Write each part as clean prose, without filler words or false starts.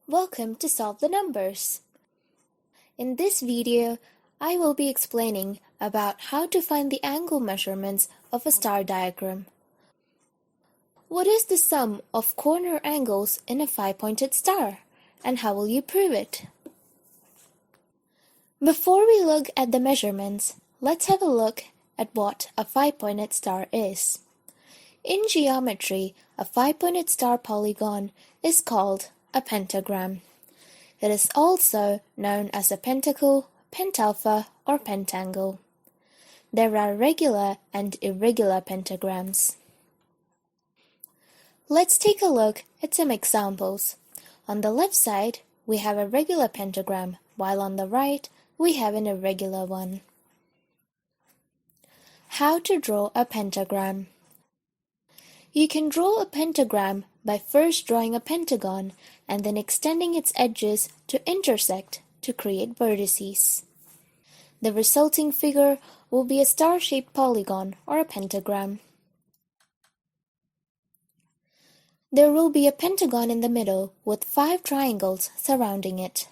Welcome to Solve the Numbers. In this video, I will be explaining about how to find the angle measurements of a star diagram. What is the sum of corner angles in a five-pointed star, and how will you prove it? Before we look at the measurements, let's have a look at what a five-pointed star is. In geometry, a five-pointed star polygon is called a pentagram. It is also known as a pentacle, pentalpha, or pentangle. There are regular and irregular pentagrams. Let's take a look at some examples. On the left side, we have a regular pentagram, while on the right, we have an irregular one. How to draw a pentagram? You can draw a pentagram by first drawing a pentagon and then extending its edges to intersect to create vertices. The resulting figure will be a star-shaped polygon or a pentagram. There will be a pentagon in the middle with 5 triangles surrounding it.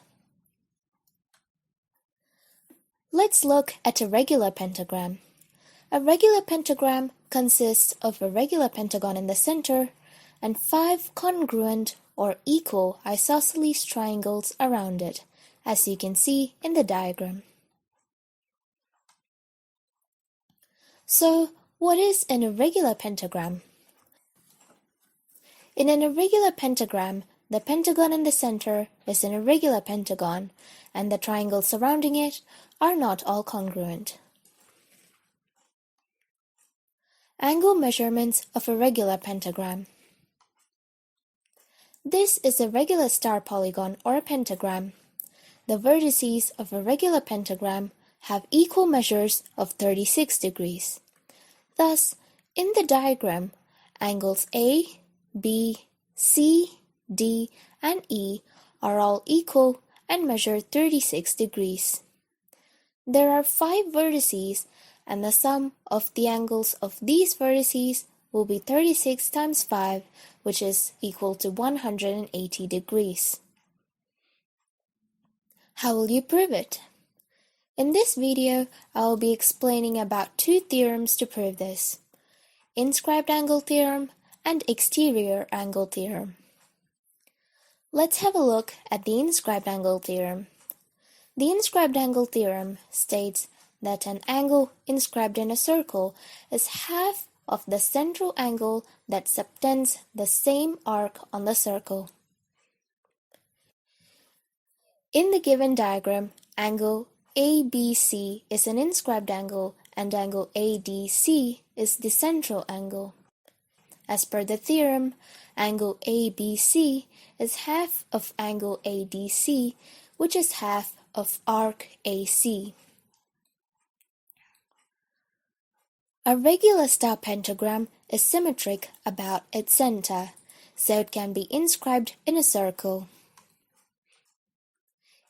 Let's look at a regular pentagram. A regular pentagram consists of a regular pentagon in the center and 5 congruent or equal isosceles triangles around it, as you can see in the diagram. So, what is an irregular pentagram? In an irregular pentagram, the pentagon in the center is an irregular pentagon, and the triangles surrounding it are not all congruent. Angle measurements of a regular pentagram. This is a regular star polygon or a pentagram. The vertices of a regular pentagram have equal measures of 36 degrees. Thus, in the diagram, angles A, B, C, D, and E are all equal and measure 36 degrees. There are 5 vertices, and the sum of the angles of these vertices will be 36 times 5, which is equal to 180 degrees. How will you prove it? In this video, I will be explaining about 2 theorems to prove this: inscribed angle theorem and exterior angle theorem. Let's have a look at the inscribed angle theorem. The inscribed angle theorem states that an angle inscribed in a circle is half of the central angle that subtends the same arc on the circle. In the given diagram, angle ABC is an inscribed angle and angle ADC is the central angle. As per the theorem, angle ABC is half of angle ADC, which is half of arc AC. A regular star pentagram is symmetric about its center, so it can be inscribed in a circle.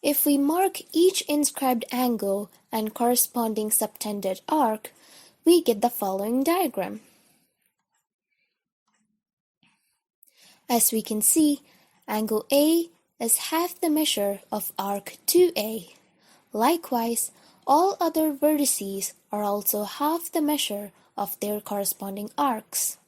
If we mark each inscribed angle and corresponding subtended arc, we get the following diagram. As we can see, angle A is half the measure of arc 2A. Likewise, all other vertices are also half the measure of their corresponding arcs.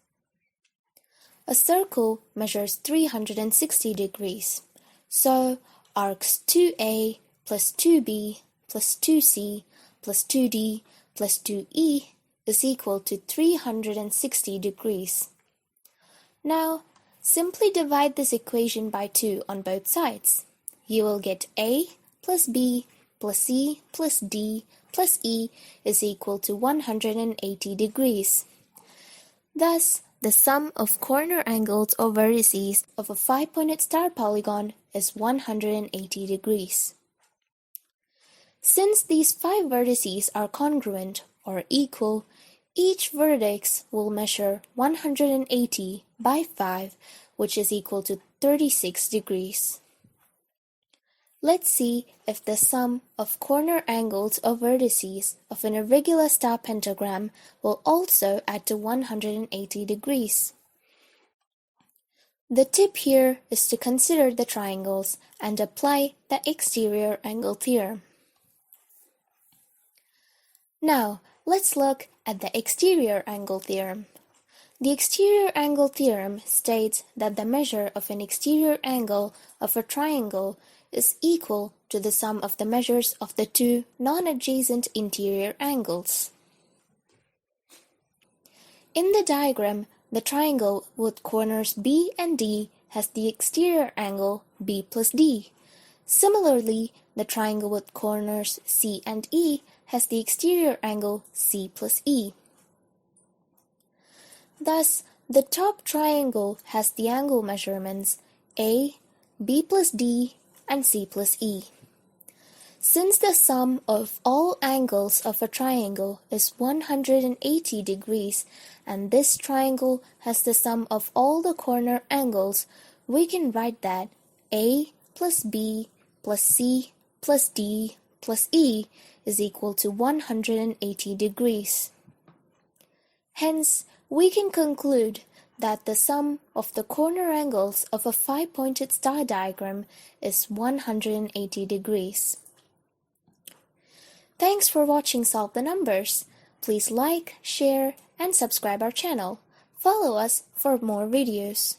A circle measures 360 degrees, so arcs 2A plus 2B plus 2C plus 2D plus 2E is equal to 360 degrees. Now, simply divide this equation by 2 on both sides. You will get A plus B plus C plus D plus E is equal to 180 degrees. Thus, the sum of corner angles or vertices of a five-pointed star polygon is 180 degrees. Since these 5 vertices are congruent or equal, each vertex will measure 180 by 5, which is equal to 36 degrees. Let's see if the sum of corner angles or vertices of an irregular star pentagram will also add to 180 degrees. The tip here is to consider the triangles and apply the exterior angle theorem. Now, let's look at the exterior angle theorem. The exterior angle theorem states that the measure of an exterior angle of a triangle is equal to the sum of the measures of the two non-adjacent interior angles. In the diagram, the triangle with corners B and D has the exterior angle B plus D. Similarly, the triangle with corners C and E has the exterior angle C plus E. Thus, the top triangle has the angle measurements A, B plus D, and C plus E. Since the sum of all angles of a triangle is 180 degrees, and this triangle has the sum of all the corner angles, we can write that A plus B plus C plus D plus E is equal to 180 degrees. Hence, we can conclude that the sum of the corner angles of a five-pointed star diagram is 180 degrees. Thanks for watching Solve the Numbers. Please like, share, and subscribe our channel. Follow us for more videos.